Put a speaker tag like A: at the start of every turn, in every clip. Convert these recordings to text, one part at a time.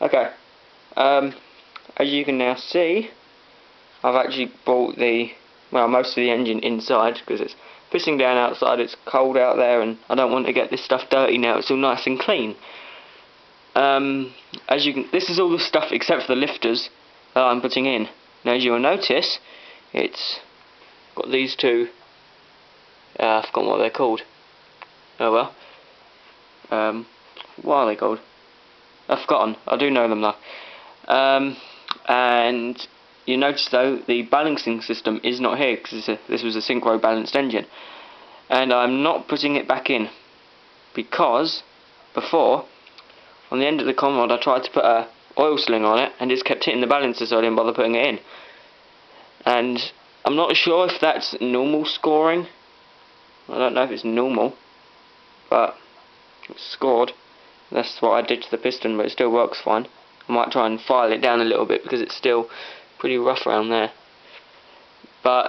A: Okay, as you can now see, I've actually brought most of the engine inside because it's pissing down outside, it's cold out there, and I don't want to get this stuff dirty now. It's all nice and clean. This is all the stuff except for the lifters that I'm putting in. Now, as you will notice, it's got these two. I've forgotten what they're called. Oh well. What are they called? I've forgotten. I do know them though. And you notice though the balancing system is not here because this was a synchro balanced engine, and I'm not putting it back in because before, on the end of the con rod, I tried to put a oil sling on it and it's kept hitting the balancer, so I didn't bother putting it in. And I'm not sure if that's normal scoring. I don't know if it's normal, but it's scored. That's what I did to the piston, but it still works fine. I might try and file it down a little bit because it's still pretty rough around there. But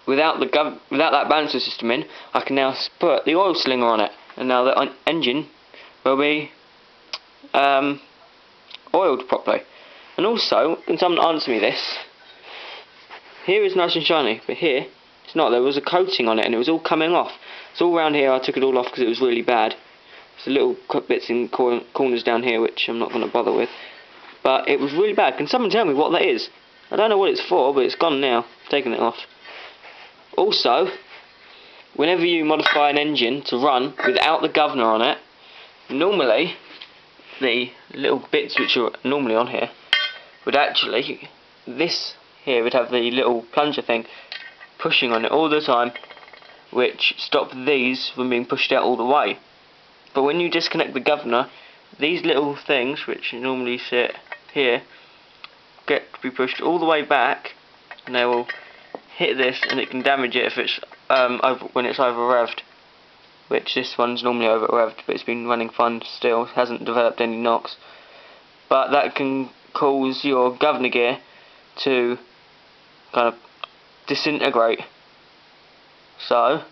A: without that balancer system in, I can now put the oil slinger on it, and now the engine will be oiled properly. And also, can someone answer me this? Here is nice and shiny, but here it's not. There was a coating on it and it was all coming off. It's all around here. I took it all off because it was really bad. There's little bits in corners down here which I'm not going to bother with. But it was really bad. Can someone tell me what that is? I don't know what it's for, but it's gone now. I've taken it off. Also, whenever you modify an engine to run without the governor on it, normally the little bits which are normally on here would actually, this here would have the little plunger thing pushing on it all the time, which stop these from being pushed out all the way. But when you disconnect the governor, these little things which normally sit here get to be pushed all the way back, and they will hit this, and it can damage it if it's when it's over revved. Which this one's normally over revved, but it's been running fine still. It hasn't developed any knocks. But that can cause your governor gear to kind of disintegrate. So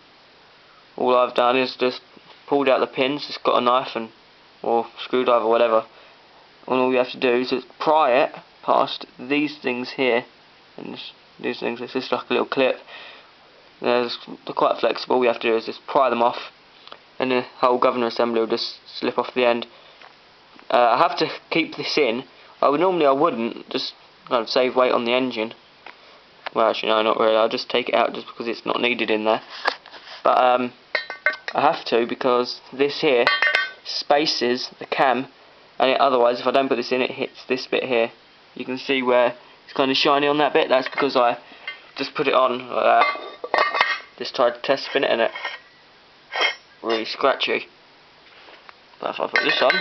A: all I've done is just pulled out the pins. It's got a knife or screwdriver or whatever, and all you have to do is just pry it past these things here, and these things. It's just like a little clip. They're quite flexible. All you have to do is just pry them off, and the whole governor assembly will just slip off the end. I have to keep this in. I wouldn't, just kind of save weight on the engine. Well, actually no, not really. I'll just take it out just because it's not needed in there. But I have to, because this here spaces the cam, and otherwise if I don't put this in, it hits this bit here. You can see where it's kind of shiny on that bit. That's because I just put it on like that. Just tried to test spin it, and it really scratchy. But if I put this on,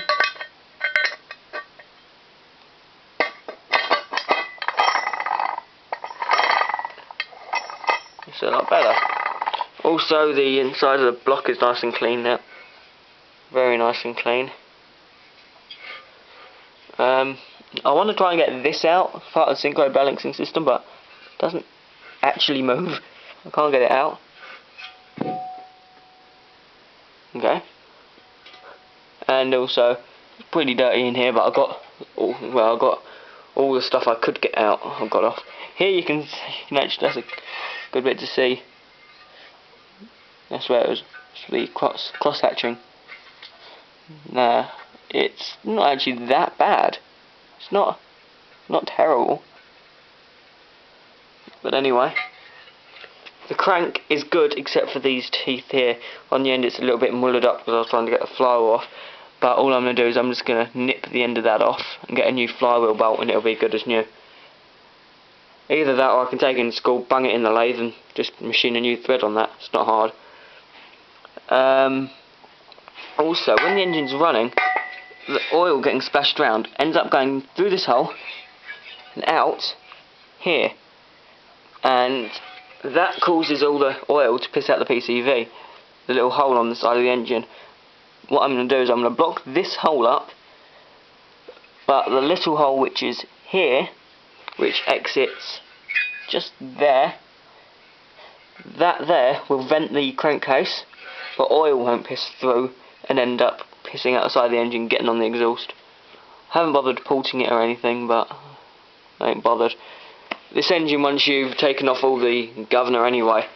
A: it's a lot better. Also, the inside of the block is nice and clean now. Very nice and clean. I want to try and get this out, part of the synchro balancing system, but it doesn't actually move. I can't get it out. Okay. And also, it's pretty dirty in here, but I got all the stuff I could get out. I've got off. Here you can actually, that's a good bit to see. That's where it was the cross hatching. Nah, it's not actually that bad. It's not terrible. But anyway, the crank is good except for these teeth here. On the end it's a little bit mullered up because I was trying to get the flywheel off. But all I'm going to do is I'm just going to nip the end of that off and get a new flywheel bolt, and it'll be good as new. Either that, or I can take it in school, bang it in the lathe and just machine a new thread on that. It's not hard. Also, when the engine's running, the oil getting splashed around ends up going through this hole and out here, and that causes all the oil to piss out the PCV, the little hole on the side of the engine. What I'm going to do is I'm going to block this hole up, but the little hole which is here, which exits just there, that there will vent the crankcase, but oil won't piss through and end up pissing outside the engine, getting on the exhaust. I haven't bothered porting it or anything, but I ain't bothered. This engine, once you've taken off all the governor anyway,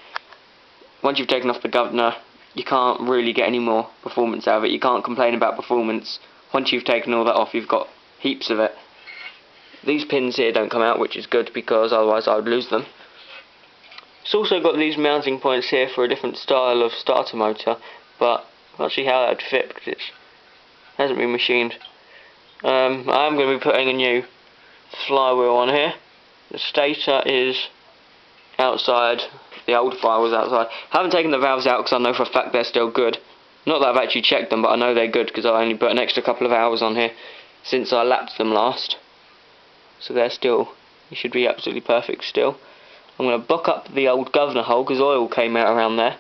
A: once you've taken off the governor, you can't really get any more performance out of it. You can't complain about performance. Once you've taken all that off, you've got heaps of it. These pins here don't come out, which is good, because otherwise I would lose them. It's also got these mounting points here for a different style of starter motor, but I can't see how that would fit because it hasn't been machined. I am going to be putting a new flywheel on here. The stator is outside, the old flywheel's outside. I haven't taken the valves out because I know for a fact they're still good. Not that I've actually checked them, but I know they're good because I only put an extra couple of hours on here since I lapped them last. So they're still, they should be absolutely perfect still. I'm going to buck up the old governor hole because oil came out around there.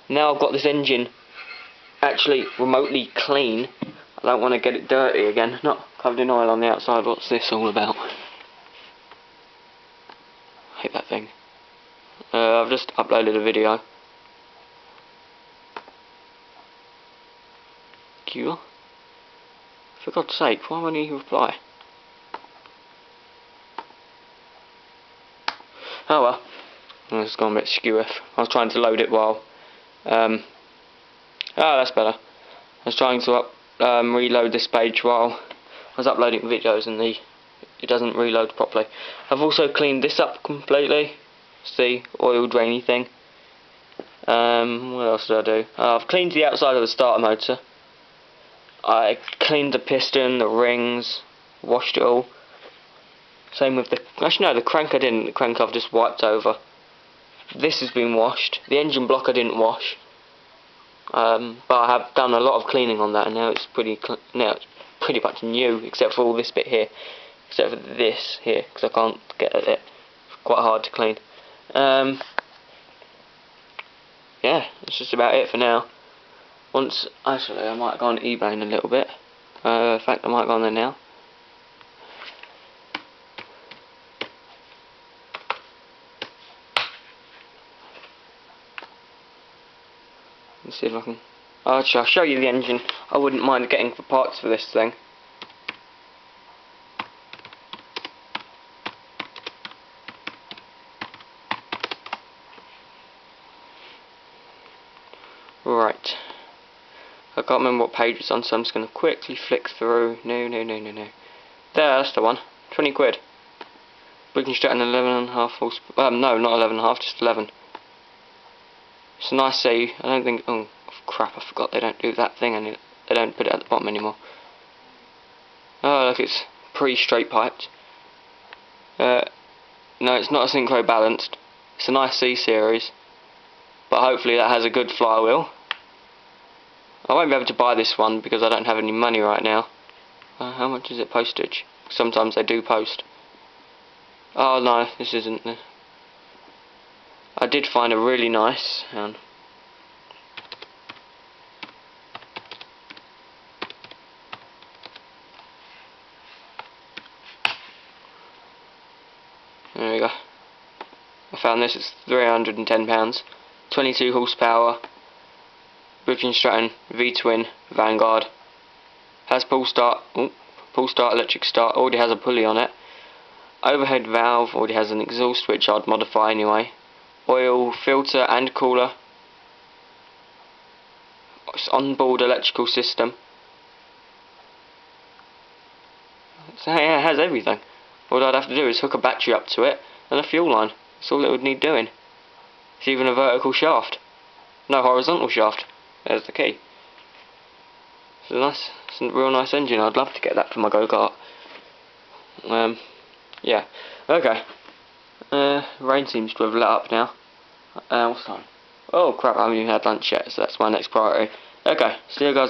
A: Now I've got this engine actually remotely clean. I don't want to get it dirty again. Not covered in oil on the outside. What's this all about? I hate that thing. I've just uploaded a video. Q? For God's sake, why won't he reply? Oh well. It's gone a bit skew. I was trying to load it while... oh, that's better. I was trying to reload this page while I was uploading videos and it doesn't reload properly. I've also cleaned this up completely. See, oil drainy thing. What else did I do? I've cleaned the outside of the starter motor. I cleaned the piston, the rings, washed it all. Same with the... Actually no, the crank I didn't. The crank I've just wiped over. This has been washed. The engine block I didn't wash. But I have done a lot of cleaning on that, and now it's pretty much new, except for all this bit here. Except for this here, because I can't get at it. It's quite hard to clean. Yeah, that's just about it for now. Actually, I might go on eBay in a little bit. In fact, I might go on there now. Let's see if I can... Oh, actually, I'll show you the engine. I wouldn't mind getting the parts for this thing. Right. I can't remember what page it's on, so I'm just going to quickly flick through. No. There, that's the one. 20 quid. Briggs & Stratton 11.5 horsepower. No, not 11.5, just 11. It's a nice C. I don't think... Oh, crap, I forgot they don't do that thing, and they don't put it at the bottom anymore. Oh, look, it's pre-straight piped. No, it's not a synchro balanced. It's a nice C series. But hopefully that has a good flywheel. I won't be able to buy this one because I don't have any money right now. How much is it postage? Sometimes they do post. Oh no, this isn't. I did find a really nice. There we go. I found this. It's £310. 22 horsepower. Briggs & Stratton V-twin Vanguard. Has pull start electric start. Already has a pulley on it. Overhead valve. Already has an exhaust, which I'd modify anyway. Oil filter and cooler. Onboard electrical system. So yeah, it has everything. All I'd have to do is hook a battery up to it and a fuel line. That's all it would need doing. It's even a vertical shaft. No horizontal shaft. There's the key. It's a real nice engine. I'd love to get that for my go-kart. Yeah. Okay. Rain seems to have let up now. What's time? Oh crap, I haven't even had lunch yet, so that's my next priority. Okay, see you guys.